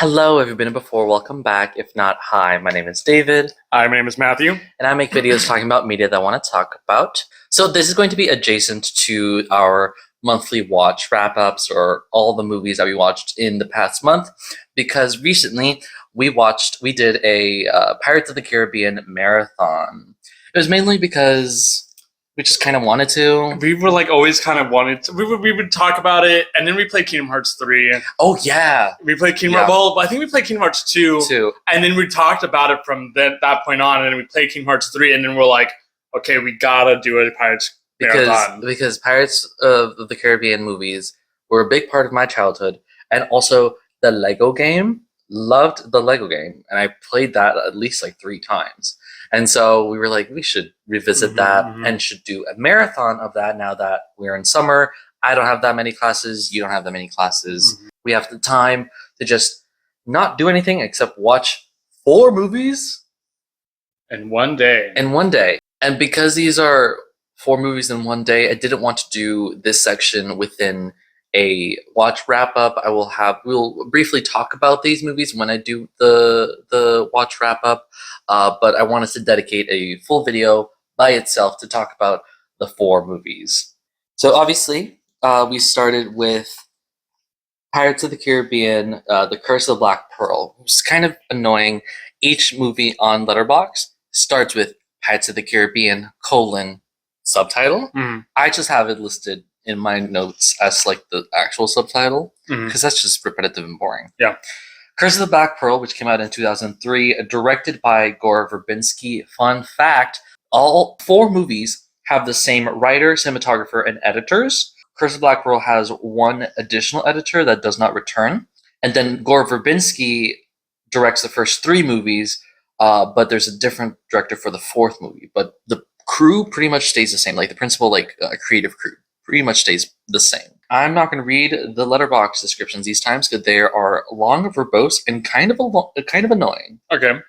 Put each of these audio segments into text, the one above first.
Hello, have you been here before? Welcome back. If not, hi, my name is David. Hi, my name is Matthew. And I make videos talking about media that I want to talk about. So this is going to be adjacent to our monthly watch wrap-ups or all the movies that we watched in the past month, because recently we did a Pirates of the Caribbean marathon. It was mainly because we just kind of wanted to. We were always kind of wanted to. We would talk about it, and then we played Kingdom Hearts 3. Oh yeah, we played Kingdom Hearts. Well, I think we played Kingdom Hearts 2, and then we talked about it from that point on, and then we played Kingdom Hearts 3, and then we're like, okay, we gotta do a Pirates marathon because Pirates of the Caribbean movies were a big part of my childhood, and also the Lego game. Loved the Lego game, and I played that at least 3 times. And so we were like, we should revisit that and should do a marathon of that now that we're in summer. I don't have that many classes. You don't have that many classes. We have the time to just not do anything except watch 4 movies in one day. And because these are 4 movies in one day, I didn't want to do this section within a watch wrap up. We'll briefly talk about these movies when I do the watch wrap up, but I wanted to dedicate a full video by itself to talk about the 4 movies. So obviously, we started with Pirates of the Caribbean, The Curse of the Black Pearl, which is kind of annoying. Each movie on Letterboxd starts with Pirates of the Caribbean, subtitle. I just have it listed in my notes as the actual subtitle, because that's just repetitive and boring. Yeah. Curse of the Black Pearl, which came out in 2003, directed by Gore Verbinski. Fun fact, all 4 movies have the same writer, cinematographer, and editors. Curse of the Black Pearl has 1 additional editor that does not return. And then Gore Verbinski directs the first 3 movies, but there's a different director for the 4th movie. But the crew pretty much stays the same, the principal creative crew pretty much stays the same. I'm not going to read the Letterboxd descriptions these times because they are long, verbose, and kind of annoying. Okay.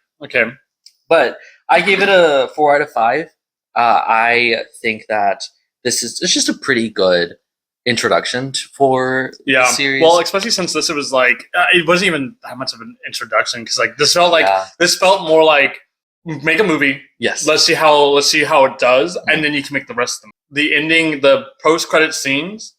But I gave it a 4 out of 5. I think that it's just a pretty good introduction for the series. Well, especially since this was it wasn't even that much of an introduction, because this felt more like make a movie. Yes. Let's see how it does, and then you can make the rest of them. The ending, the post-credit scenes,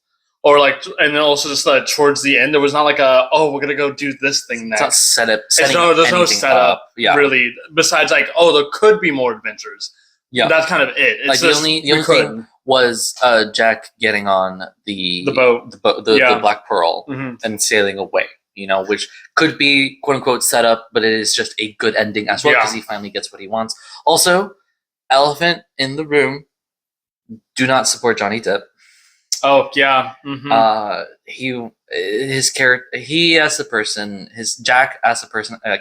and then also just towards the end, there was not we're gonna go do this thing next. It's not there's no setup really. Besides there could be more adventures. Yeah, that's kind of it. It's the only thing was Jack getting on the boat, the Black Pearl, and sailing away. Which could be quote unquote set up, but it is just a good ending as well because he finally gets what he wants. Also, elephant in the room. Do not support Johnny Depp. Oh yeah. Jack as a person,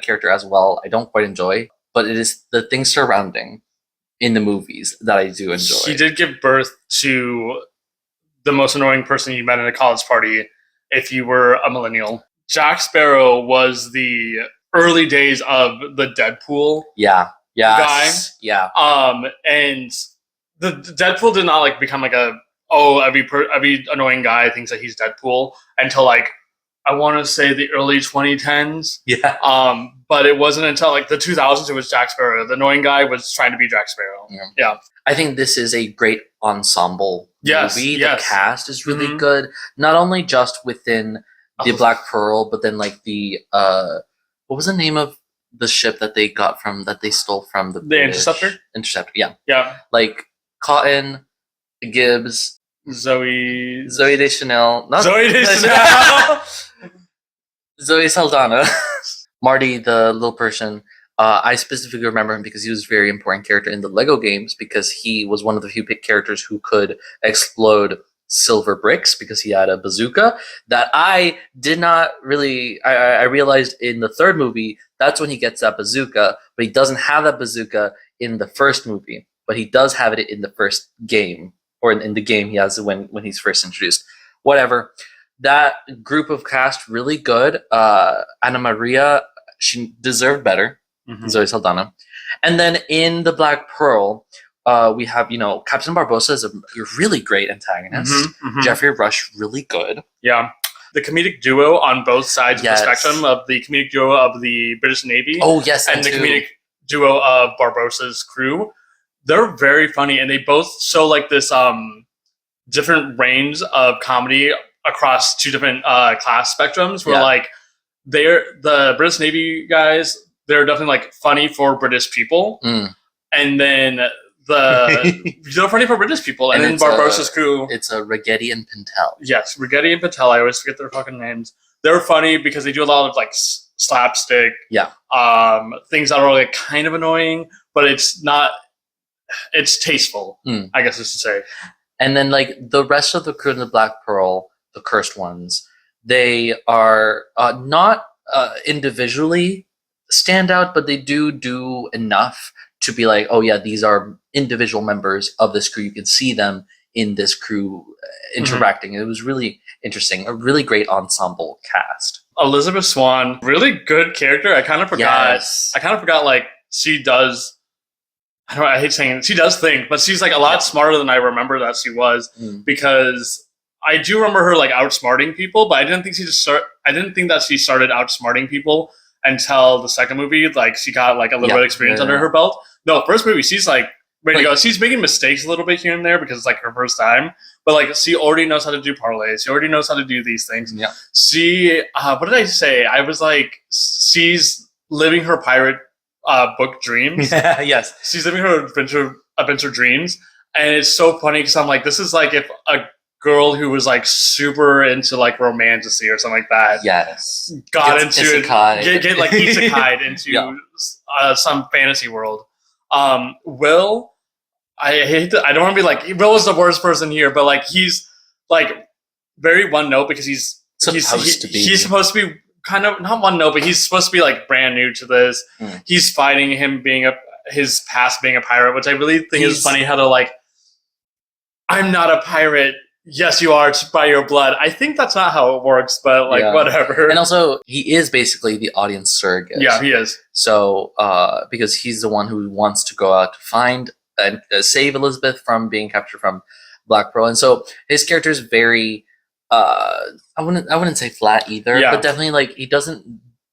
character as well. I don't quite enjoy, but it is the things surrounding in the movies that I do enjoy. He did give birth to the most annoying person you met at a college party if you were a millennial. Jack Sparrow was the early days of the Deadpool. Guy. Yeah. And the Deadpool did not become every annoying guy thinks that he's Deadpool until I want to say the early 2010s. Yeah. But it wasn't until the 2000s it was Jack Sparrow. The annoying guy was trying to be Jack Sparrow. Yeah. I think this is a great ensemble movie. Yes. The cast is really good, not only just within the Black Pearl, but then the what was the name of the ship that they stole from the British? Interceptor. Yeah. Cotton, Gibbs, Zoe Deschanel, Zoe Saldana, Marty the little Persian. I specifically remember him because he was a very important character in the Lego games because he was one of the few characters who could explode silver bricks because he had a bazooka that I did not really. I realized in the 3rd movie that's when he gets that bazooka, but he doesn't have that bazooka in the 1st movie. But he does have it in the first game, or in the game he has when he's first introduced. Whatever. That group of cast really good. Anna Maria, she deserved better. Zoe Saldana. And then in the Black Pearl, we have Captain Barbossa is a really great antagonist. Jeffrey Rush, really good. Yeah. the comedic duo on both sides of the Yes. spectrum of the comedic duo of the British Navy Oh yes, and that the too. comedic duo of Barbossa's crew. They're very funny, and they both show like this different range of comedy across two different class spectrums. Where Yeah. like the British Navy guys, they're definitely like funny for British people, Mm. and then they're funny for British people, and, And then it's, Barbossa's crew. It's a Rigetti and Pintel. Yes, Rigetti and Patel. I always forget their fucking names. They're funny because they do a lot of like slapstick, Yeah. things that are like kind of annoying, but it's not. It's tasteful, Mm. I guess is to say. And then like the rest of the crew in the Black Pearl, the cursed ones, they are not individually stand out, but they do enough to be like, oh yeah, these are individual members of this crew. You can see them in this crew interacting. It was really interesting. A really great ensemble cast. Elizabeth Swann, really good character. I kind of forgot. Yes. I kind of forgot. Like she does. I don't know, I hate saying it. She does think, but she's like a lot Yeah. smarter than I remember that she was. Mm. Because I do remember her like outsmarting people, but I didn't think I didn't think that she started outsmarting people until the second movie. Like she got like a little Yeah. bit of experience Yeah. under her belt. No, first movie she's like ready to Like- go. She's making mistakes a little bit here and there because it's like her first time. But like she already knows how to do parlays. She already knows how to do these things. Yeah. She what did I say? I was like she's living her pirate book dreams. Yes. She's living her adventure dreams, and it's so funny because I'm like, this is like if a girl who was like super into like romantasy or something like that Yes. got Gets into it, isekai. get like isekai into Yeah. some fantasy world. Will, I hate that. I don't want to be like Will is the worst person here, but like he's like very one note because he's Supposed to be. He's supposed to be kind of not one note, but he's supposed to be like brand new to this. Mm. He's fighting him being his past being a pirate, which I really think is He's- funny how to like. I'm not a pirate. Yes, you are. It's by your blood. I think that's not how it works, but like Yeah. whatever. And also, he is basically the audience surrogate. Yeah, he is. So, because he's the one who wants to go out to find and save Elizabeth from being captured from Black Pearl, and so his character is very, I wouldn't say flat either, Yeah. but definitely like he doesn't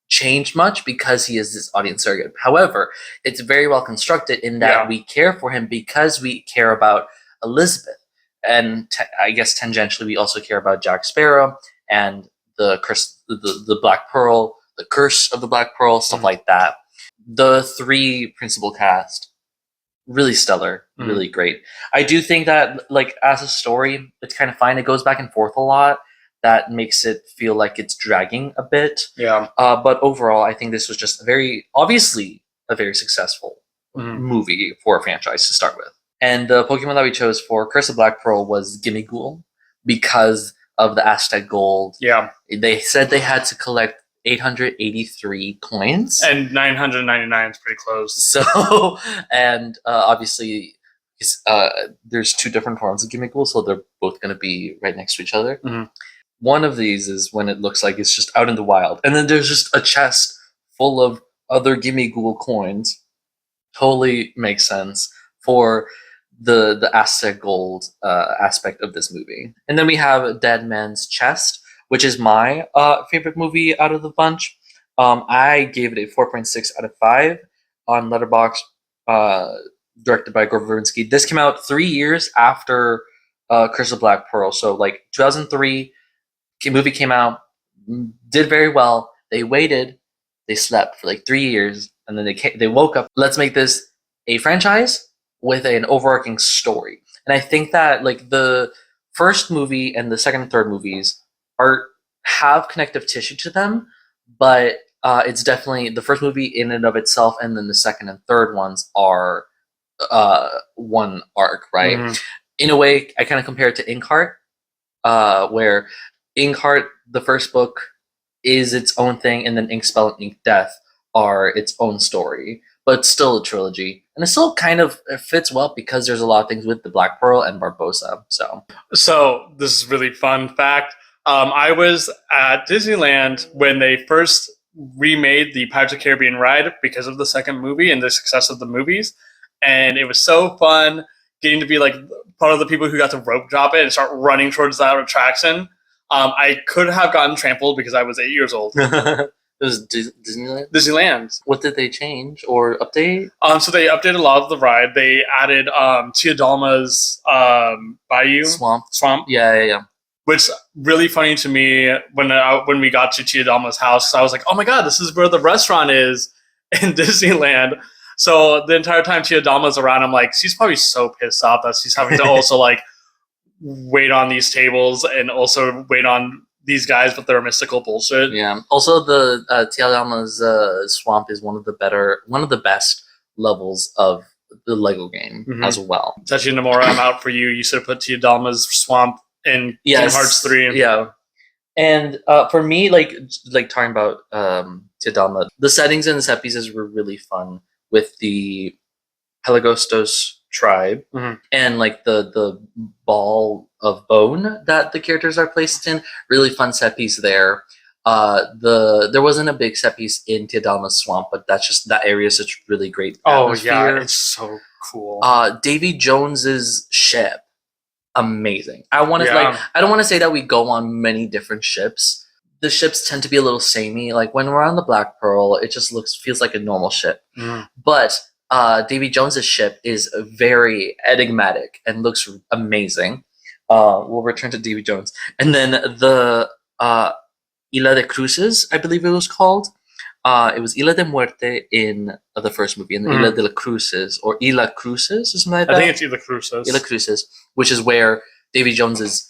change much because he is this audience surrogate. However, it's very well constructed in that Yeah. we care for him because we care about Elizabeth, and I guess tangentially we also care about Jack Sparrow and the curse, the Black Pearl, the curse of the Black Pearl, stuff Mhm. like that. The three principal cast, really stellar, Mhm. really great. I do think that, like, as a story, it's kind of fine. It goes back and forth a lot. That makes it feel like it's dragging a bit. Yeah. But overall, I think this was just obviously a very successful Mhm. movie for a franchise to start with. And the Pokemon that we chose for Curse of Black Pearl was Gimmighoul because of the Aztec Gold. Yeah. They said they had to collect 883 coins. And 999 is pretty close. So, and obviously, there's two different forms of Gimmighoul, so they're both going to be right next to each other. Mhm. One of these is when it looks like it's just out in the wild, and then there's just a chest full of other Gimmighoul coins. Totally makes sense for the Aztec Gold aspect of this movie. And then we have Dead Man's Chest, which is my favorite movie out of the bunch. I gave it a 4.6 out of 5 on Letterboxd, directed by Gore Verbinski. This came out 3 years after Curse of Black Pearl. So, like, 2003, movie came out, did very well. They waited, they slept for like 3 years, and then they woke up. Let's make this a franchise with an overarching story. And I think that, like, the first movie and the second and third movies have connective tissue to them, but it's definitely the first movie in and of itself, and then the second and third ones are one arc, right? Mhm. In a way, I kind of compare it to Inkheart, where Inkheart, the first book, is its own thing, and then Inkspell and Ink Death are its own story, but it's still a trilogy. And it still kind of fits well because there's a lot of things with the Black Pearl and Barbossa. So this is really fun fact. I was at Disneyland when they first remade the Pirates of the Caribbean ride because of the second movie and the success of the movies, and it was so fun getting to be like part of the people who got to rope drop it and start running towards that attraction. I could have gotten trampled because I was 8 years old. It was Disneyland. Disneyland. What did they change or update? So they updated a lot of the ride. They added Tia Dalma's Bayou Swamp. Yeah. which really funny to me when we got to Tia Dalma's house. I was like, oh my god, this is where the restaurant is in Disneyland. So the entire time Tia Dalma's around, I'm like, she's probably so pissed off that she's having to also like wait on these tables and also wait on these guys with their mystical bullshit. Yeah. Also, the Tialama's Swamp is one of the best levels of the Lego game as well. Tachi Nomura, I'm out for you. You should have put Tia Dalma's Swamp in Kingdom Hearts 3. Yeah. And for me, like talking about Tia Dalma, the settings and the set pieces were really fun with the Pelagostos tribe and like the ball of bone that the characters are placed in. Really fun set piece there. There wasn't a big set piece in Tia Dalma's Swamp, but that area is such really great atmosphere. Oh yeah, it's so cool. Davy Jones's ship, amazing. I don't want to say that we go on many different ships. The ships tend to be a little samey. Like when we're on the Black Pearl, it just feels like a normal ship. But Davy Jones's ship is very enigmatic and looks amazing. We'll return to Davy Jones. And then the Isla de Cruces, I believe it was called. It was Isla de Muerte in the first movie, and Isla de la Cruces, or Isla Cruces, or something like that. I think it's Isla Cruces. Isla Cruces, which is where Davy Jones's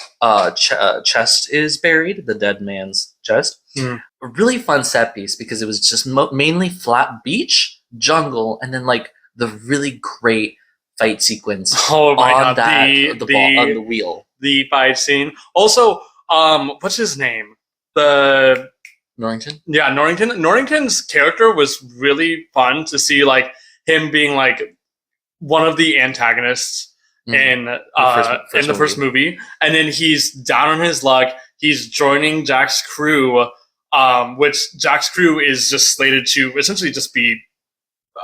chest is buried, the dead man's chest. A really fun set piece because it was just mainly flat beach, jungle, and then like the really great fight sequence on God. On the wheel. The fight scene. Also, what's his name? Norrington? Yeah, Norrington. Norrington's character was really fun to see, like him being like one of the antagonists in the first movie, and then he's down on his luck. He's joining Jack's crew, which Jack's crew is just slated to essentially just be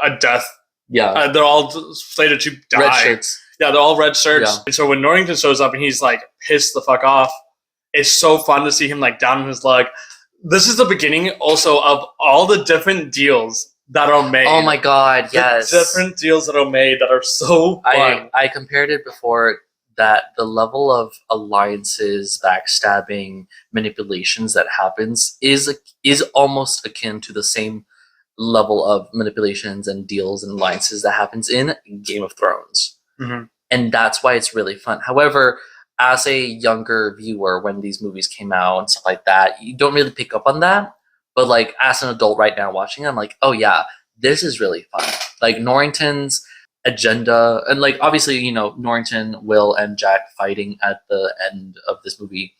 a death. Yeah, they're all slated to die. Red shirts. Yeah, they're all red shirts. Yeah. And so when Norrington shows up and he's like pissed the fuck off, it's so fun to see him like down on his luck. This is the beginning also of all the different deals that are made. Oh my god, yes. The different deals that are made that are so fun. I compared it before that the level of alliances, backstabbing, manipulations that happens is almost akin to the same level of manipulations and deals and alliances that happens in Game of Thrones. And that's why it's really fun. However, as a younger viewer, when these movies came out and stuff like that, you don't really pick up on that. But like as an adult right now watching it, I'm like, oh yeah, this is really fun. Like Norrington's agenda, and like obviously, you know, Norrington, Will, and Jack fighting at the end of this movie,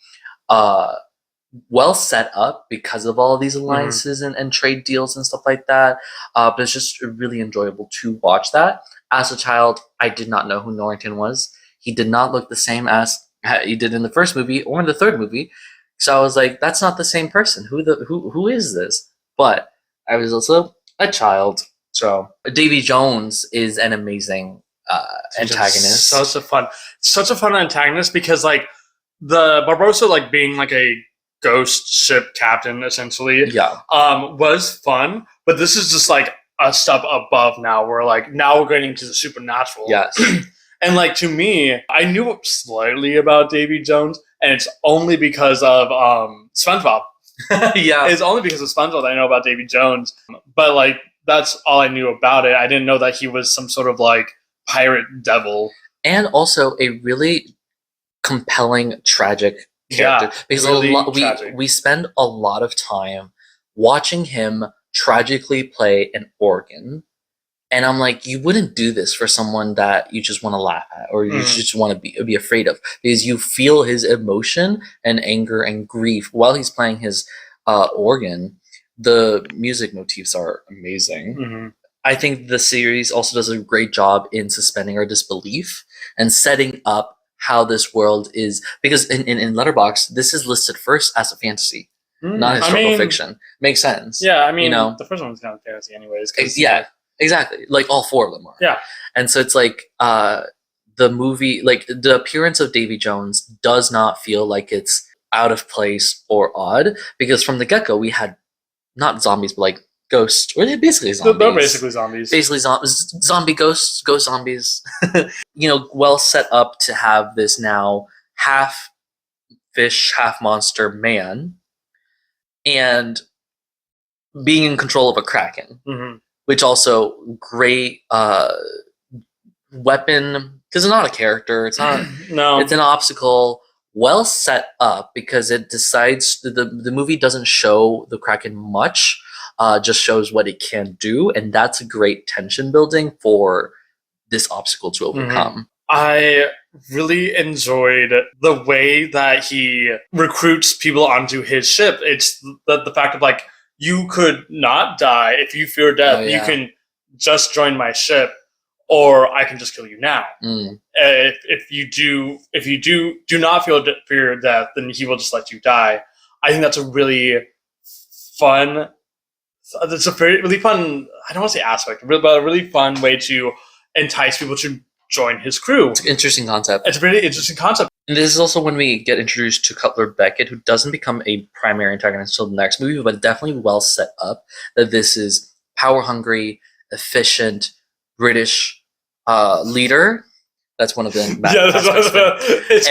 well set up because of all of these alliances and trade deals and stuff like that. But it's just really enjoyable to watch that. As a child, I did not know who Norrington was. He did not look the same as he did in the first movie or in the third movie. So I was like, that's not the same person. Who is this? But I was also a child. So Davy Jones is an amazing antagonist. Such a fun antagonist because like the Barbossa like being like a ghost ship captain essentially was fun, but this is just like a step above now. We're like now we're getting to the supernatural. Yes. And like to me, I knew slightly about Davy Jones, and it's only because of SpongeBob. Yeah, it's only because of SpongeBob that I know about Davy Jones. But like that's all I knew about it. I didn't know that he was some sort of like pirate devil, and also a really compelling, tragic character. Because really we spend a lot of time watching him tragically play an organ. And I'm like, you wouldn't do this for someone that you just want to laugh at or you just want to be afraid of, because you feel his emotion and anger and grief while he's playing his organ. The music motifs are amazing. I think the series also does a great job in suspending our disbelief and setting up how this world is, because in Letterboxd, this is listed first as a fantasy, not historical fiction. Makes sense. Yeah, I mean, you know, the first one's kind of fantasy anyways. Yeah. Exactly. Like all four of them are. Yeah. And so it's like the movie, like the appearance of Davy Jones does not feel like it's out of place or odd, because from the get-go we had not zombies but like ghosts, or they're basically zombies. They're basically zombies. Basically zombie ghosts, ghost zombies. Well set up to have this now half fish, half monster man, and being in control of a kraken, which also great weapon, because it's not a character, it's not No, it's an obstacle, well set up, because it decides the movie doesn't show the kraken much, just shows what it can do, and that's a great tension building for this obstacle to overcome. I really enjoyed the way that he recruits people onto his ship. It's the fact of like, you could not die if you fear death. Oh, yeah. You can just join my ship, or I can just kill you now. If you do not fear death, then he will just let you die. I think that's a really fun. It's a really fun. I don't want to say aspect, but a really fun way to entice people to join his crew. It's an interesting concept. It's a really interesting concept. And this is also when we get introduced to Cutler Beckett, who doesn't become a primary antagonist until the next movie, but definitely well set up that this is power hungry, efficient British leader. That's one of them. Yeah, it's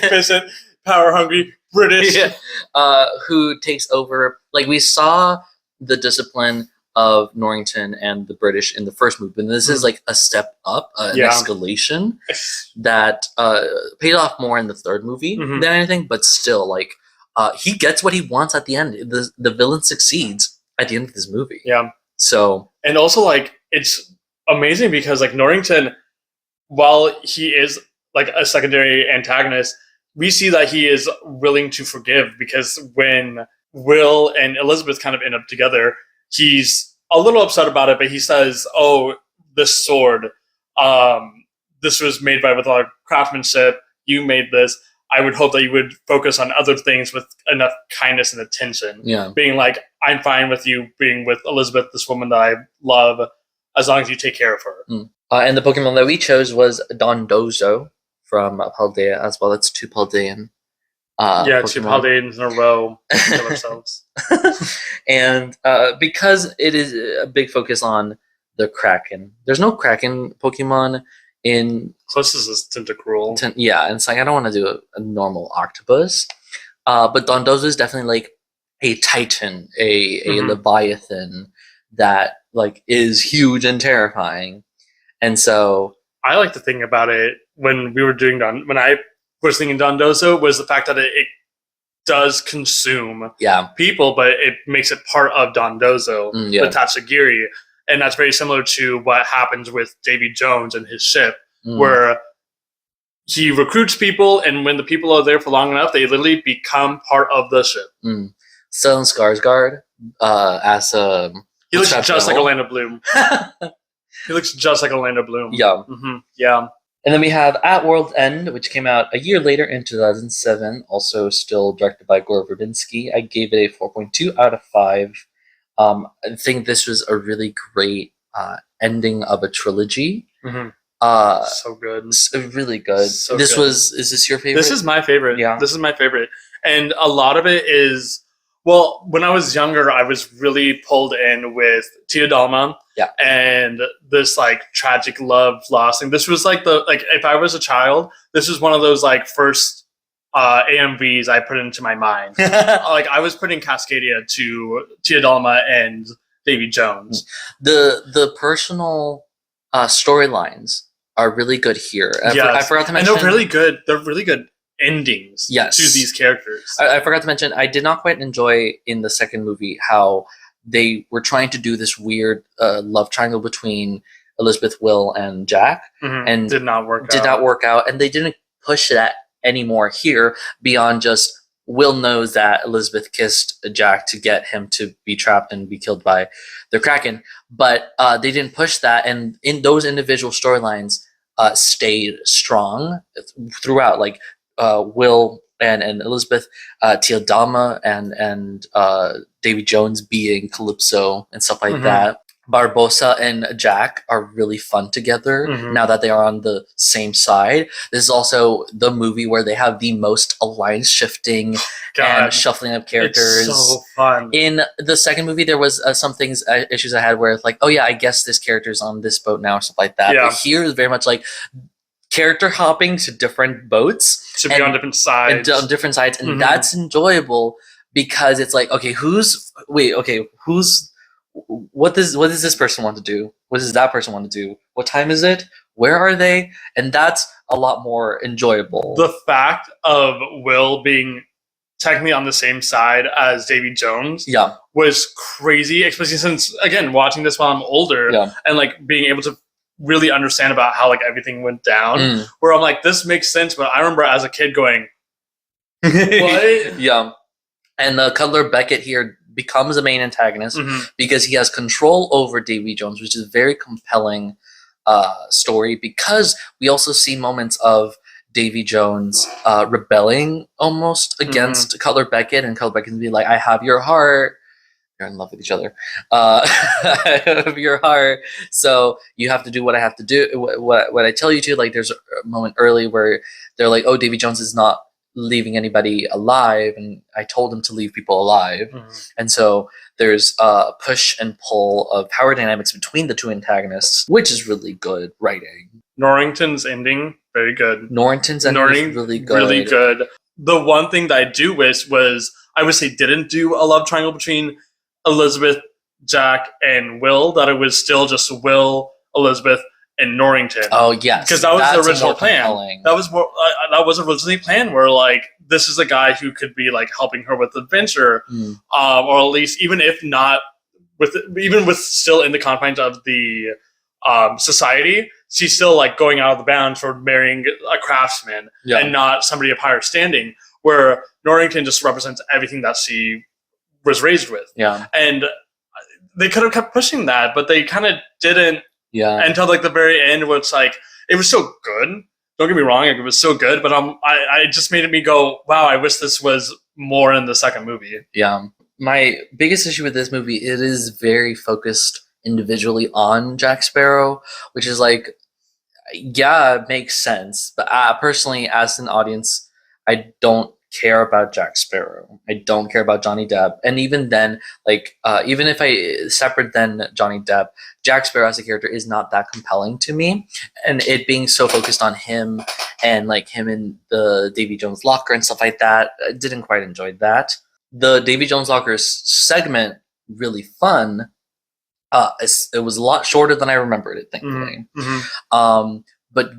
efficient, power hungry British. Who takes over? Like, we saw the discipline of Norrington and the British in the first movie, and this is like a step up, an escalation that paid off more in the third movie than anything. But still, like, he gets what he wants at the end. The villain succeeds at the end of this movie. Yeah. So, and also, like, it's amazing because, like, Norrington, while he is like a secondary antagonist, we see that he is willing to forgive, because when Will and Elizabeth kind of end up together, he's a little upset about it, but he says, "Oh, this sword, this was made with a lot of craftsmanship. You made this. I would hope that you would focus on other things with enough kindness and attention." Yeah. Being like, I'm fine with you being with Elizabeth, this woman that I love, as long as you take care of her. And the Pokemon that we chose was Dondozo from Paldea as well. It's two Paldean. Two Paldeans in a row kill ourselves. And because it is a big focus on the Kraken, there's no Kraken Pokemon in. Closest is Tentacruel. And it's like, I don't want to do a normal octopus. But Dondozo is definitely like a titan, a leviathan that like is huge and terrifying. And so I like to think about it when we were doing when I was thinking Dondozo, was the fact that it does consume people, but it makes it part of Dondozo, the Tatsugiri. And that's very similar to what happens with Davy Jones and his ship, where he recruits people, and when the people are there for long enough, they literally become part of the ship. Stellan Skarsgård as he looks just like Orlando Bloom. He looks just like Orlando Bloom. Yeah. Yeah. And then we have At World's End, which came out a year later in 2007, also still directed by Gore Verbinski. I gave it a 4.2 out of 5. I think this was a really great ending of a trilogy. So good. Really good. So is this your favorite? This is my favorite. Yeah. This is my favorite. And a lot of it is, well, when I was younger, I was really pulled in with Tia Dalma. Yeah. And this like tragic love loss thing. This was like if I was a child, this was one of those like first AMVs I put into my mind. Like, I was putting Cascadia to Tia Dalma and Davy Jones. The personal storylines are really good here. I forgot to mention, and they're really good endings to these characters. I forgot to mention, I did not quite enjoy in the second movie how they were trying to do this weird love triangle between Elizabeth, Will, and Jack, and did not work out, and they didn't push that anymore here beyond just Will knows that Elizabeth kissed Jack to get him to be trapped and be killed by the Kraken, but they didn't push that, and in those individual storylines stayed strong throughout, like Will and Elizabeth, Tia Dalma and Davy Jones being Calypso and stuff like that. Barbosa and Jack are really fun together Mhm. now that they are on the same side. This is also the movie where they have the most alliance shifting God, and shuffling of characters. it's so fun. In the second movie, there was some things issues I had where it's like, oh yeah, I guess this character's on this boat now or stuff like that. Yeah. But here is very much like character hopping to different boats To be and- on different sides. and on different sides, and Mhm. that's enjoyable because it's like, okay, what does this person want to do? What does that person want to do? What time is it? Where are they? And that's a lot more enjoyable. The fact of Will being technically on the same side as Davy Jones yeah, was crazy, especially since, again, watching this while I'm older yeah. and like being able to really understand about how like everything went down, Mm. where I'm like, this makes sense. But I remember as a kid going, what? Yeah. And Cutler Beckett here becomes the main antagonist Mhm. because he has control over Davy Jones, which is a very compelling story because we also see moments of Davy Jones rebelling almost against Cutler Beckett, and Cutler Beckett can be like, I have your heart. They're in love with each other. I have your heart. So you have to do what I have to do, what I tell you to. Like there's a moment early where they're like, oh, Davy Jones is not leaving anybody alive, and I told him to leave people alive. Mhm. And so there's a push and pull of power dynamics between the two antagonists, which is really good writing. Norrington's ending, very good. Norrington's ending is really good. Really good. The one thing that I do wish was, I wish they didn't do a love triangle between Elizabeth, Jack, and Will, that it was still just Will, Elizabeth, and Norrington. Oh yes, because that was that's the original more plan. compelling. That was more. That was originally planned. Where like this is a guy who could be like helping her with adventure, Mm. or at least even if not with still in the confines of the society, she's still like going out of the bounds for marrying a craftsman Yeah. and not somebody of higher standing. Where Norrington just represents everything that she was raised with, Yeah. and they could have kept pushing that, but they kind of didn't. Yeah. Until like the very end, where it's like it was so good. Don't get me wrong, like, it was so good, but I just made me go, wow, I wish this was more in the second movie. Yeah. My biggest issue with this movie, it is very focused individually on Jack Sparrow, which is like, yeah, it makes sense. But personally, as an audience, I don't care about Jack Sparrow. I don't care about Johnny Depp. And even then, like, even if I separate then Johnny Depp, Jack Sparrow as a character is not that compelling to me. And it being so focused on him and like him in the Davy Jones locker and stuff like that, I didn't quite enjoy that. The Davy Jones locker segment, really fun. It was a lot shorter than I remembered it, thankfully. Mm-hmm. But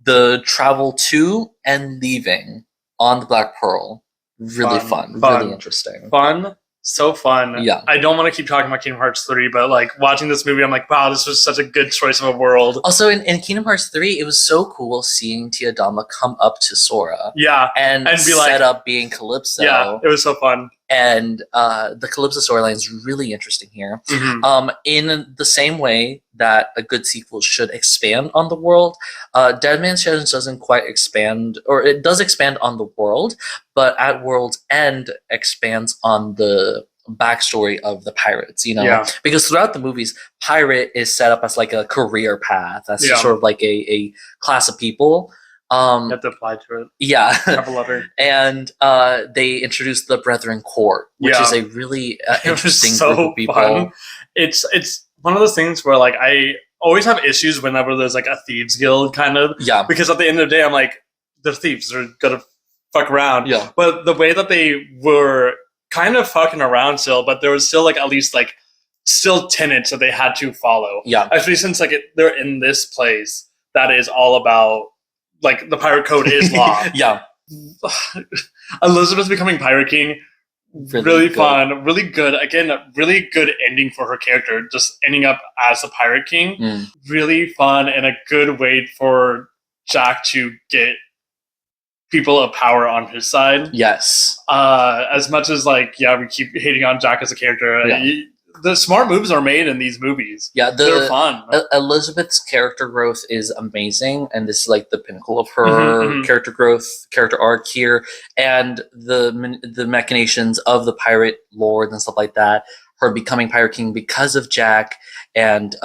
the travel to and leaving on the Black Pearl, really fun. Really interesting. Fun. So fun. Yeah. I don't want to keep talking about Kingdom Hearts 3, but like watching this movie, I'm like, wow, this was such a good choice of a world. Also, in Kingdom Hearts 3, it was so cool seeing Tia Dalma come up to Sora. Yeah. And be set like, up being Calypso. Yeah, it was so fun. And the Calypso storyline is really interesting here. Mm-hmm. In the same way that a good sequel should expand on the world, Dead Man's Challenge doesn't quite expand, or it does expand on the world, but at World's End expands on the backstory of the pirates, you know? Yeah. Because throughout the movies, pirate is set up as like a career path. That's Yeah. sort of like a class of people. You have to apply to it. Yeah. Have a letter. And they introduced the Brethren Court, which Yeah. is a really It was interesting so group of people. fun. It's one of those things where like I always have issues whenever there's like a thieves guild kind of, Yeah. because at the end of the day I'm like, they're thieves, they're gonna fuck around. Yeah. But the way that they were kind of fucking around still, but there was still like at least like still tenets that they had to follow. Yeah. Especially since like they're in this place that is all about like the pirate code is law. Yeah. Elizabeth becoming Pirate King, really good. fun, really good. Again, a really good ending for her character, just ending up as the Pirate King. Mm. Really fun and a good way for Jack to get people of power on his side. Yes. As much as like, yeah, we keep hating on Jack as a character, Yeah. the smart moves are made in these movies. Yeah. They're fun. Elizabeth's character growth is amazing, and this is like the pinnacle of her Mhm, mhm. character growth, character arc here, and the machinations of the pirate lord and stuff like that her becoming Pirate King because of Jack, and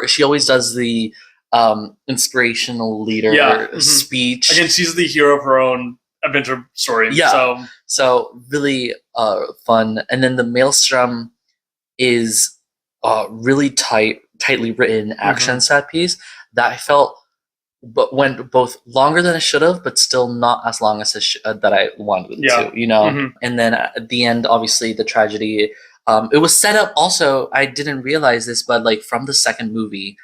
she always does the inspirational leader speech. Again, she's the hero of her own adventure story. Yeah. So really fun. And then the Maelstrom is really tightly written action set piece that I felt but went both longer than it should have, but still not as long as that I wanted it to, you know? And then at the end, obviously, the tragedy, it was set up also, I didn't realize this, but like from the second movie,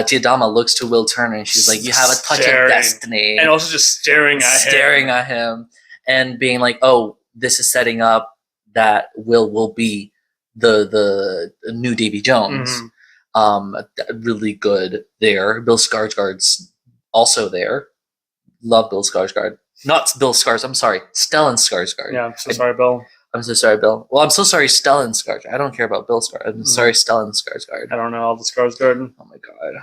Tia Dalma looks to Will Turner and she's like, you have a touch of destiny. And also just staring at him and being like, oh, this is setting up that Will be the new Davy Jones. Really good there. Bill Skarsgård's also there. Love Bill Skarsgård. Not Bill Skarsgård. I'm sorry, Stellan Skarsgård. Yeah, I'm so sorry, Bill. I'm so sorry, Bill. Well, I'm so sorry, Stellan Skarsgård. I don't care about Bill Skarsgård. I'm sorry, Stellan Skarsgård. I don't know all the Skarsgård. Oh my god.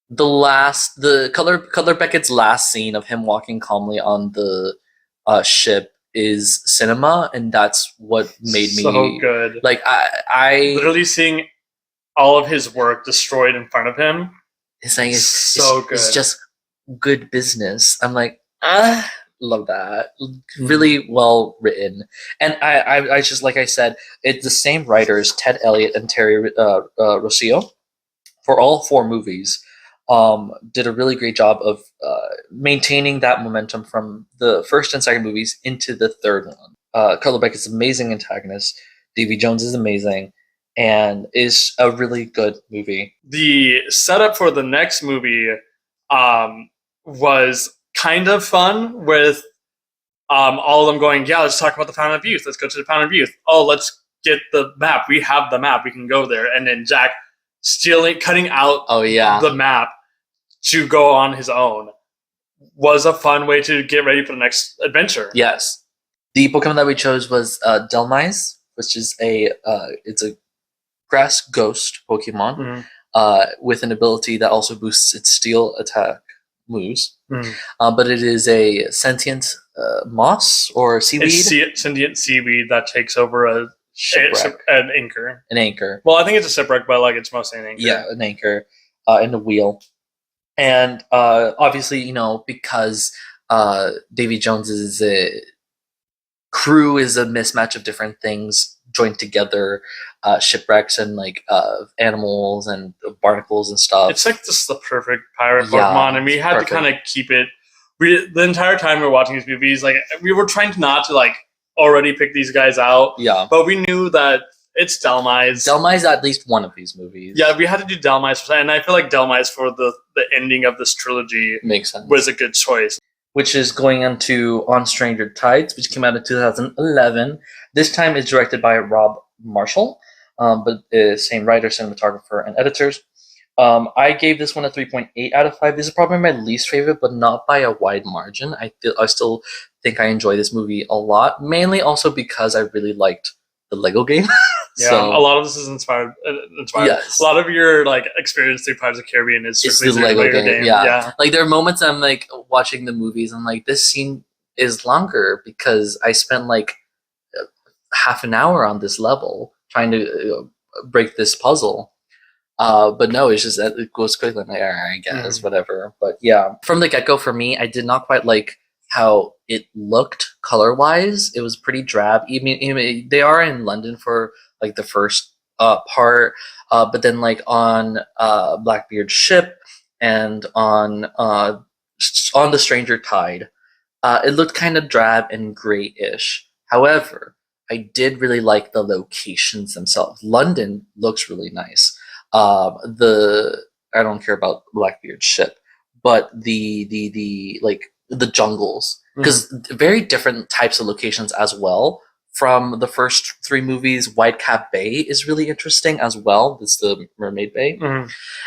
The Cutler Beckett's last scene of him walking calmly on the ship is cinema, and that's what made me so good. Like I literally seeing all of his work destroyed in front of him. It's like good. It's just good business. I'm like, love that. Really well written. And I just, like I said, it's the same writers, Ted Elliott and Terry Rossio, for all 4 movies. Did a really great job of maintaining that momentum from the first and second movies into the third one. Cutler Beckett's amazing antagonist. Davy Jones is amazing and is a really good movie. The setup for the next movie was kind of fun with all of them going, yeah, let's talk about the Fountain of Youth. Let's go to the Fountain of Youth. Oh, let's get the map. We have the map. We can go there. And then Jack cutting out the map to go on his own was a fun way to get ready for the next adventure. Yes. The Pokemon that we chose was Dhelmise, which is it's a grass ghost Pokemon with an ability that also boosts its steel attack moves. But it is a sentient moss or seaweed. It's sentient seaweed that takes over an anchor. An anchor. Well, I think it's a shipwreck, but like it's mostly an anchor. Yeah, an anchor and a wheel. And obviously, because Davy Jones's crew is a mismatch of different things joined together, shipwrecks and like animals and barnacles and stuff. It's like just the perfect pirate Pokemon, and we had to kind of keep it. The entire time we were watching these movies, like we were trying not to like already pick these guys out. Yeah, but we knew that it's Dhelmise. Dhelmise at least one of these movies. Yeah, we had to do Dhelmise and I feel like Dhelmise for the ending of this trilogy makes sense. Was a good choice. Which is going into On Stranger Tides, which came out in 2011. This time it's directed by Rob Marshall, but same writer, cinematographer, and editors. I gave this one a 3.8 out of 5. This is probably my least favorite, but not by a wide margin. I still think I enjoy this movie a lot, mainly also because I really liked the Lego game. Yeah, so, a lot of this is inspired. Yes. A lot of your like experience through Pirates of the Caribbean is strictly the Lego game. Yeah. Like there are moments I'm like watching the movies and like this scene is longer because I spent like half an hour on this level trying to break this puzzle. But no, it's just that it goes quickly. I'm like, all right, I guess, whatever. But yeah, from the get-go for me, I did not quite like how it looked color-wise. It was pretty drab. Even they are in London for like the first part, but then like on Blackbeard's ship and on the Stranger Tide, it looked kind of drab and grayish. However, I did really like the locations themselves. London looks really nice. I don't care about Blackbeard's ship, but the jungles, because very different types of locations as well. From the first 3 movies, Whitecap Bay is really interesting as well. It's the Mermaid Bay,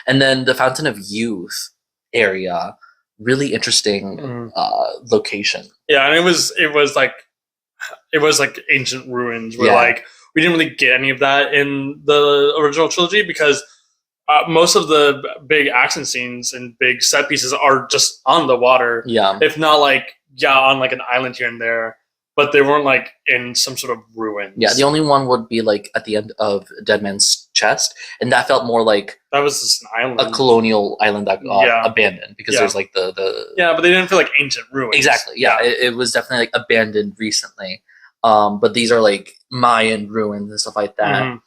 and then the Fountain of Youth area, really interesting location. Yeah, and it was like ancient ruins where like we didn't really get any of that in the original trilogy because most of the big action scenes and big set pieces are just on the water. Yeah, if not like on like an island here and there. but they weren't like in some sort of ruins. Yeah, the only one would be like at the end of Dead Man's Chest, and that felt more like that was just an island. a colonial island that got abandoned because Yeah. there's like the Yeah, but they didn't feel like ancient ruins. exactly. Yeah, it was definitely like abandoned recently. But these are like Mayan ruins and stuff like that. Mhm.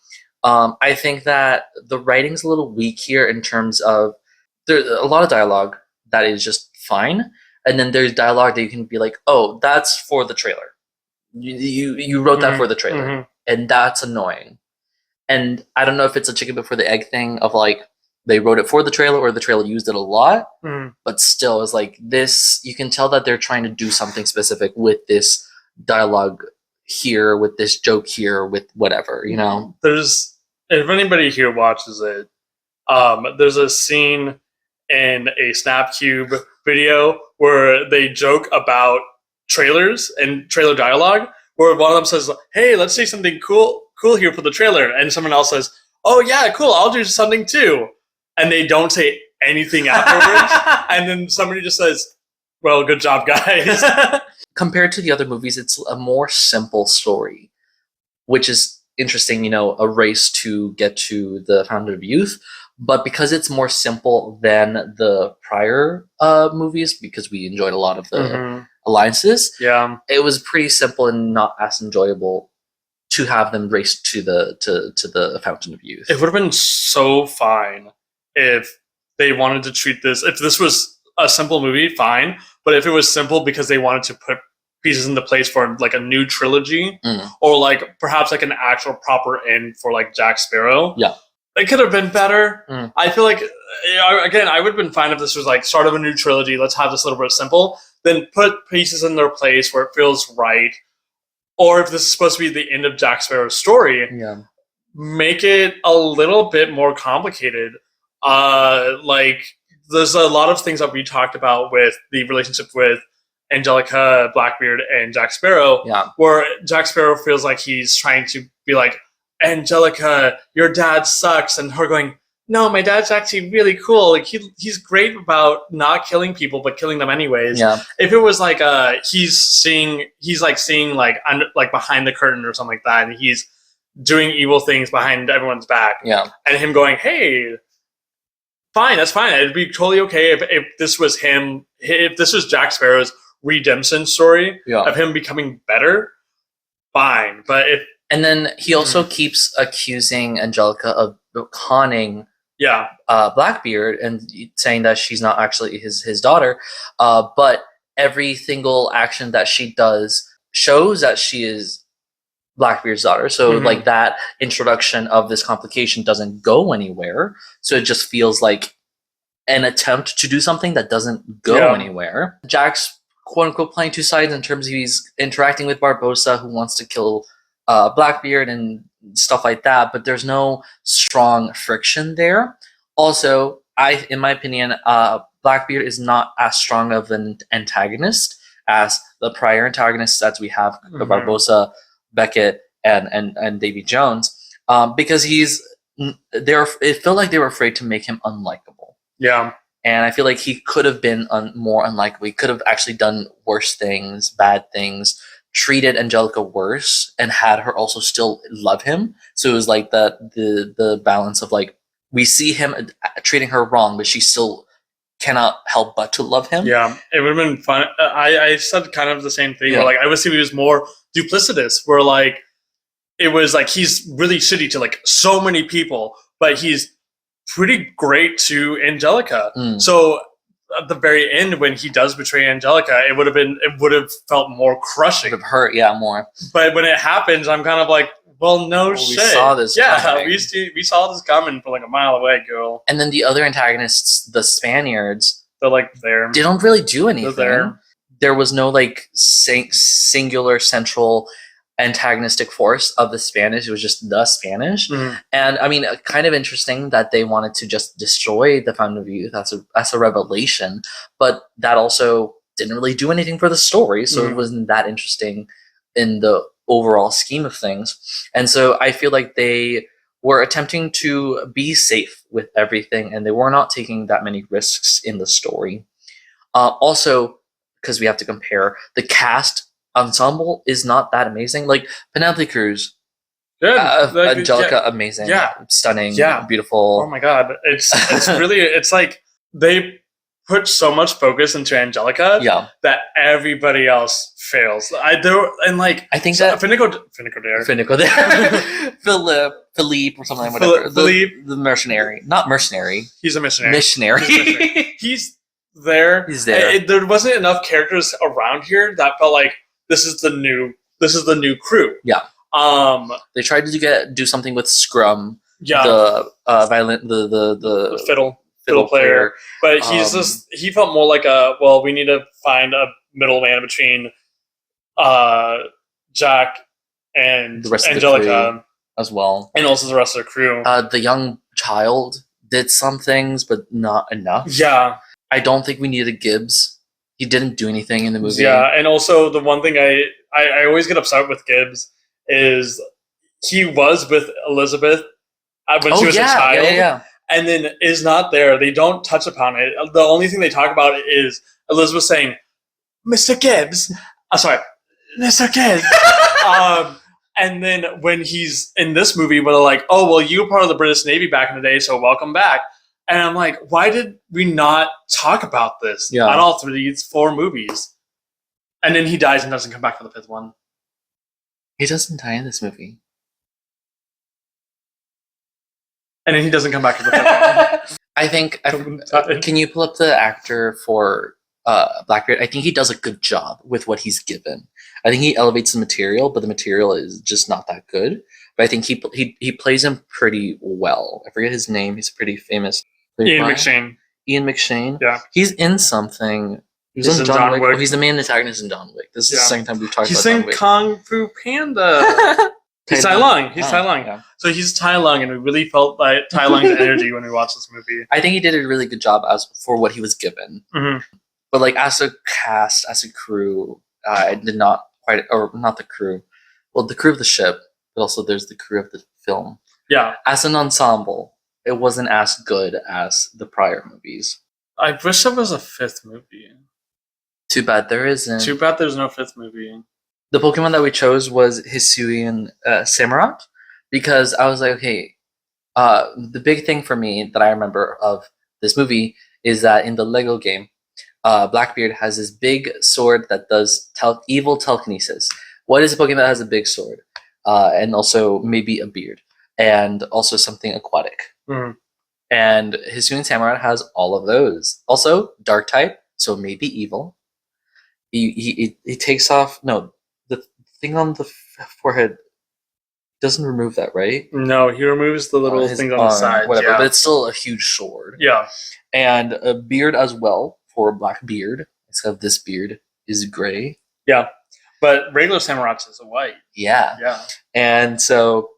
I think that the writing's a little weak here in terms of there's a lot of dialogue that is just fine, and then there's dialogue that you can be like, oh, that's for the trailer. You wrote that Mhm. for the trailer, Mhm. and that's annoying. And I don't know if it's a chicken before the egg thing of like they wrote it for the trailer or the trailer used it a lot, Mhm. but still, it's like this. You can tell that they're trying to do something specific with this dialogue here, with this joke here, with whatever, you know. There's if anybody here watches it, there's a scene in a Snapcube video where they joke about trailers and trailer dialogue, where one of them says, "Hey, let's say something cool here for the trailer," and someone else says, "Oh yeah, cool, I'll do something too," and they don't say anything afterwards, and then somebody just says, "Well, good job, guys." Compared to the other movies, it's a more simple story, which is interesting, you know, a race to get to the Fountain of Youth. But because it's more simple than the prior movies, because we enjoyed a lot of the Mhm. alliances, Yeah. it was pretty simple and not as enjoyable to have them race to the Fountain of Youth. It would have been so fine if they wanted to treat this. If this was a simple movie, fine. But if it was simple because they wanted to put pieces into place for like a new trilogy, Mm. or like perhaps like an actual proper end for like Jack Sparrow, Yeah. it could have been better. Mm. I feel like again, I would have been fine if this was like start of a new trilogy. Let's have this a little bit simple. Then put pieces in their place where it feels right. Or if this is supposed to be the end of Jack Sparrow's story, Yeah. make it a little bit more complicated. Like there's a lot of things that we talked about with the relationship with Angelica, Blackbeard, and Jack Sparrow, Yeah. where Jack Sparrow feels like he's trying to be like, Angelica, your dad sucks, and her going, no, my dad's actually really cool. Like he's great about not killing people but killing them anyways. Yeah. If it was like he's seeing like under, like behind the curtain or something like that, and he's doing evil things behind everyone's back, Yeah. and him going, hey, fine, that's fine. It'd be totally okay if this was him, if this was Jack Sparrow's redemption story Yeah. of him becoming better, fine. But if And then he also keeps accusing Angelica of conning yeah, Blackbeard and saying that she's not actually his daughter. But every single action that she does shows that she is Blackbeard's daughter. So Mhm. like that introduction of this complication doesn't go anywhere. So it just feels like an attempt to do something that doesn't go Yeah. anywhere. Jack's quote unquote playing two sides in terms of he's interacting with Barbossa, who wants to kill Blackbeard and stuff like that, but there's no strong friction there. Also, in my opinion, Blackbeard is not as strong of an antagonist as the prior antagonists that we have, Mhm. Barbossa, Beckett, and Davy Jones, because it felt like they were afraid to make him unlikable. yeah, And I feel like he could have been more unlikable. He could have actually done worse things, bad things, treated Angelica worse, and had her also still love him. So it was like the balance of like we see him treating her wrong, but she still cannot help but to love him. yeah. It would have been fun. I said kind of the same thing. Yeah. Where, like I wish he was more duplicitous. Where like it was like he's really shitty to like so many people, but he's pretty great to Angelica. Mm. So at the very end, when he does betray Angelica, it would have felt more crushing. Would have hurt, yeah, more. But when it happens, I'm kind of like, well, no We shit. saw this Yeah, coming. we saw this coming from like a mile away, girl. And then the other antagonists, the Spaniards, They're like there. didn't really do anything. there. There was no like singular central antagonistic force of the Spanish. It was just the Spanish. Mhm. And I mean, kind of interesting that they wanted to just destroy the Fountain of Youth. That's a revelation, but that also didn't really do anything for the story, so it Mhm. wasn't that interesting in the overall scheme of things. And so I feel like they were attempting to be safe with everything, and they were not taking that many risks in the story. Also, because we have to compare, the cast ensemble is not that amazing. Like Penelope Cruz, Good. Like, Angelica, amazing, Yeah. stunning, Yeah. beautiful. Oh my god, it's really, it's like they put so much focus into Angelica Yeah, that everybody else fails. I think that Finico Dare. Finico there, Philippe or something, whatever. Philippe. The mercenary, not mercenary, He's a missionary. missionary. He's a missionary. He's there. He's there. There wasn't enough characters around here that felt like this is the new crew. Yeah. Um. They tried to do something with Scrum, Yeah. the violin, the The fiddle player. but he felt more like we need to find a middleman between Jack and The rest of the Angelica crew as well. and also the rest of the crew. The young child did some things, but not enough. Yeah. I don't think we needed Gibbs. He didn't do anything in the movie. Yeah, and also the one thing I always get upset with Gibbs is he was with Elizabeth when she was a child, yeah. and then is not there. They don't touch upon it. The only thing they talk about is Elizabeth saying, "Mr. Gibbs." Sorry, Mr. Gibbs. And then when he's in this movie, where they're like, "Oh, well, you were part of the British Navy back in the day, so welcome back." And I'm like, why did we not talk about this on all 4 movies? And then he dies and doesn't come back for the 5th one. He doesn't die in this movie. And then he doesn't come back for the 5th one. I think. Can you pull up the actor for Blackbeard? I think he does a good job with what he's given. I think he elevates the material, but the material is just not that good. But I think he plays him pretty well. I forget his name. He's a pretty famous. Ian McShane. Ian McShane. Yeah. He's in something. He was He's in in John John Wick. Wick. Oh, he's the main antagonist in John Wick. This is the second time we've talked He's about John in Wick. Kung Fu Panda. He's Tai Lung. He's Tai Lung. Yeah. So he's Tai Lung, and we really felt like Tai Lung's energy when we watched this movie. I think he did a really good job for what he was given. Mm-hmm. But like as a cast, as a crew, I did not quite, or not the crew. Well, the crew of the ship, but also there's the crew of the film. Yeah. As an ensemble, it wasn't as good as the prior movies. I wish there was a 5th movie. Too bad there isn't. Too bad there's no 5th movie. The Pokemon that we chose was Hisuian Samurott, because I was like, okay, the big thing for me that I remember of this movie is that in the Lego game, Blackbeard has this big sword that does evil telekinesis. What is a Pokemon that has a big sword? And also maybe a beard. And also something aquatic. Mm. And Hisuian Samurott has all of those. Also, dark type, so maybe evil. He takes off... No, the thing on the forehead doesn't remove that, right? No, he removes the little things on the side. Whatever, yeah. but it's still a huge sword. Yeah. And a beard as well for Blackbeard. Instead of this beard is gray. Yeah. But regular Samurott is a white. Yeah. Yeah. And so...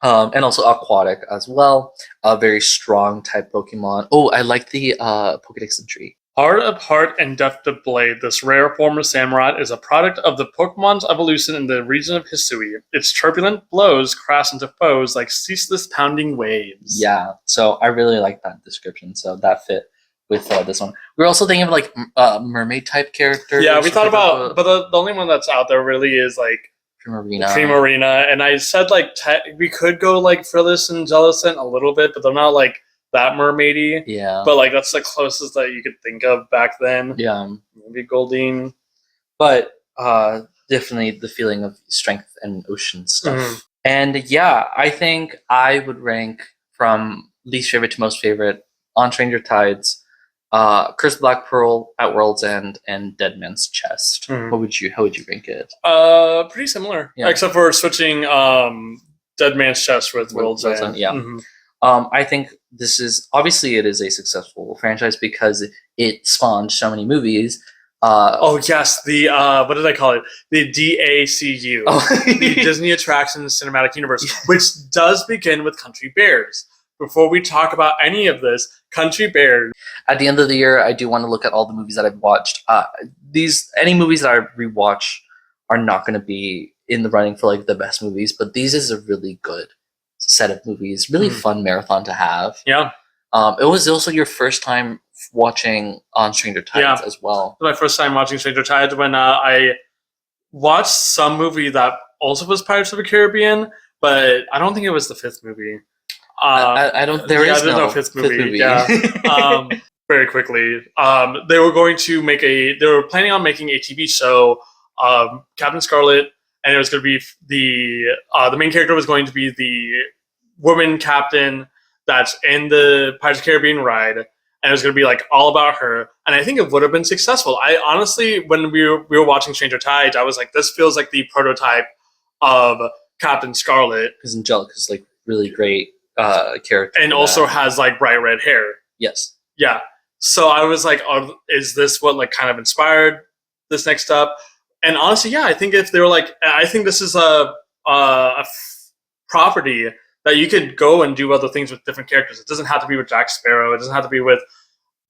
and also aquatic as well. A very strong type Pokemon. Oh, I like the Pokedex entry. Hard of heart and deft of blade, this rare form of Samurott is a product of the Pokemon's evolution in the region of Hisui. Its turbulent blows crash into foes like ceaseless pounding waves. Yeah, so I really like that description. So that fit with this one. We were also thinking of like mermaid type characters. Yeah, we thought about, but the only one that's out there really is like Primarina. And I said like we could go like Frillis and Jellicent a little bit, but they're not like that mermaidy. Yeah. But like that's the closest that you could think of back then. Yeah. Maybe Goldeen. But definitely the feeling of strength and ocean stuff. Mm-hmm. And yeah, I think I would rank from least favorite to most favorite On Stranger Tides, Curse of Black Pearl, At World's End, and Dead Man's Chest. Mm-hmm. How would you rank it? Pretty similar. Yeah. Except for switching Dead Man's Chest with World's End. Yeah. Mm-hmm. I think this is obviously it is a successful franchise because it spawned so many movies. Oh yes, the what did I call it? The DACU, the Disney Attractions Cinematic Universe, which does begin with Country Bears. Before we talk about any of this, Country Bears. At the end of the year, I do want to look at all the movies that I've watched. Any movies that I rewatch are not going to be in the running for like the best movies, but these is a really good set of movies. Really fun marathon to have. Yeah. It was also your first time watching On Stranger Tides as well. My first time watching Stranger Tides when I watched some movie that also was Pirates of the Caribbean, but I don't think it was the fifth movie. I don't. There is there's no fifth movie. Yeah. Very quickly, they were going to make a. They were planning on making a TV show, Captain Scarlet, and it was going to be the main character was going to be the woman captain that's in the Pirates of the Caribbean ride, and it was going to be like all about her. And I think it would have been successful. I honestly, when we were watching Stranger Tides, I was like, this feels like the prototype of Captain Scarlet, Because Angelica's like really great character, and for also that. has like bright red hair. Yes. Yeah. So I was like, oh, is this what like kind of inspired this next up? And honestly, yeah, I think if they were like, I think this is a property that you could go and do other things with different characters. It doesn't have to be with Jack Sparrow. It doesn't have to be with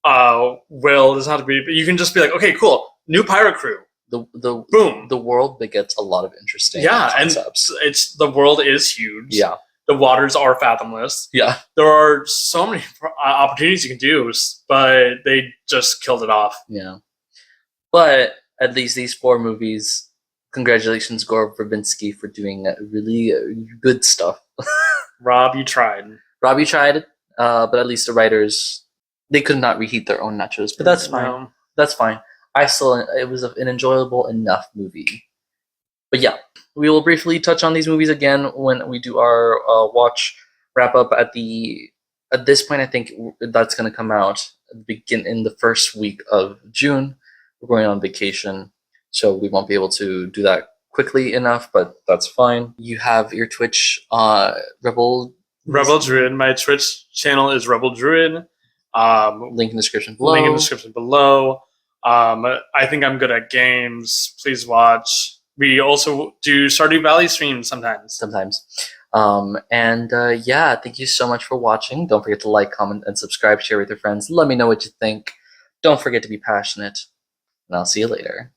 Will. It doesn't have to be. You can just be like, okay, cool, new pirate crew. The Boom. the world begets a lot of interesting Yeah, and concepts. it's the world is huge. Yeah. The waters are fathomless. Yeah. There are so many opportunities you can do, but they just killed it off. Yeah. But at least these 4 movies, congratulations, Gore Verbinski, for doing really good stuff. Rob, you tried. Robbie tried, but at least the writers, they could not reheat their own nachos. But that's fine. No. That's fine. It was an enjoyable enough movie. But yeah, we will briefly touch on these movies again when we do our watch wrap up at this point. I think that's going to come out in the first week of June. We're going on vacation, so we won't be able to do that quickly enough, but that's fine. You have your Twitch, Rebel Druid. My Twitch channel is Rebel Druid. Link in the description below. Link in the description below. I think I'm good at games. Please watch. We also do Stardew Valley streams sometimes. Yeah, thank you so much for watching. Don't forget to like, comment, and subscribe. Share with your friends. Let me know what you think. Don't forget to be passionate, and I'll see you later.